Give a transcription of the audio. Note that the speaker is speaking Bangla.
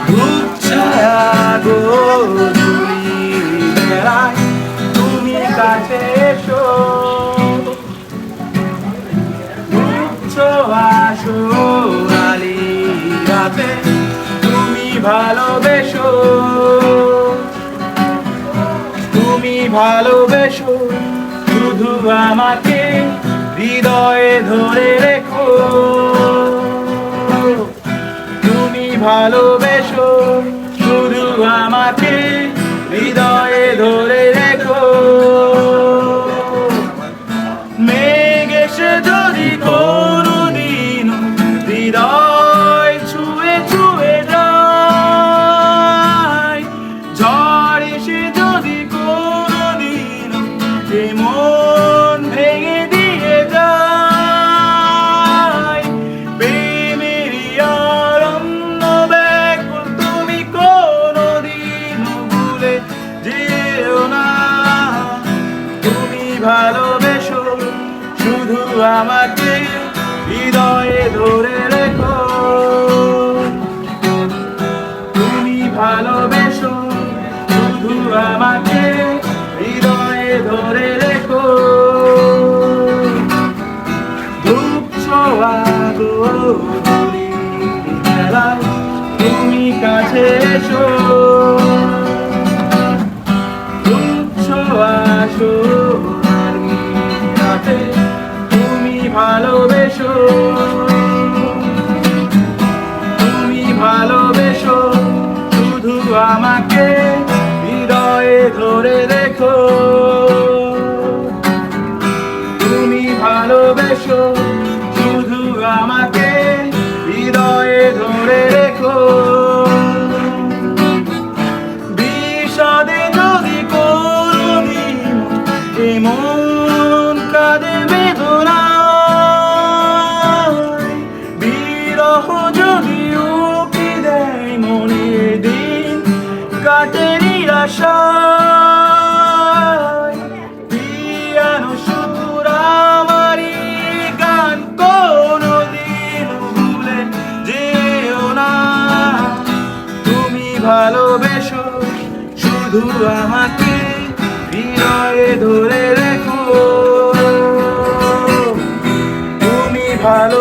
ধূপ ছায়া গধূলি বেলায় তুমি কাছে এসো, ধূপ ছোঁয়া সোনালি রাতে তুমি ভালোবেসো, তুমি ভালোবেসো শুধু আমাকে হৃদয়ে ধরে রেখো, তুমি ভালোবেসো শুধু আমাকে হৃদয়ে ধরে রেখো। মেঘ এসে যদি কোনোদিন হৃদয় ছুঁয়ে ছুঁয়ে যায়, ঝড় এসে যদি কোনোদিন মন ভেঙে দিয়ে যায়, প্রেমেরই অরণ্য ব্যাকুল তুমি কোনোদিন ভুলে যেও না, তুমি ভালোবেসো শুধু আমাকে হৃদয়ে ধরে রেখো, তুমি ভালোবেসো শুধু আমাকে হৃদয়ে ধরে রেখো। ধূপ ছোঁয়া গধূলি বেলায় তুমি কাছে এসো, ধূপ ছোঁয়া সোনালি রাতে তুমি ভালোবেসো, তুমি ভালোবেসো শুধু আমাকে হৃদয়ে ধরে রেখো, তুমি ভালোবেসো শুধু আমাকে হৃদয়ে ধরে রেখো। বিষাদে যদি কোনোদিন এমন কাঁদে বেদনায়, বিরহ যদি উকি দেয় মনের দিন কাটে নিরাশায়, পিয়ানো সুর আমারই গান কোনোদিন ভুলে যেও না, তুমি ভালোবেসো শুধু আমাকে হৃদয়ে ধরে রেখো, তুমি ভালো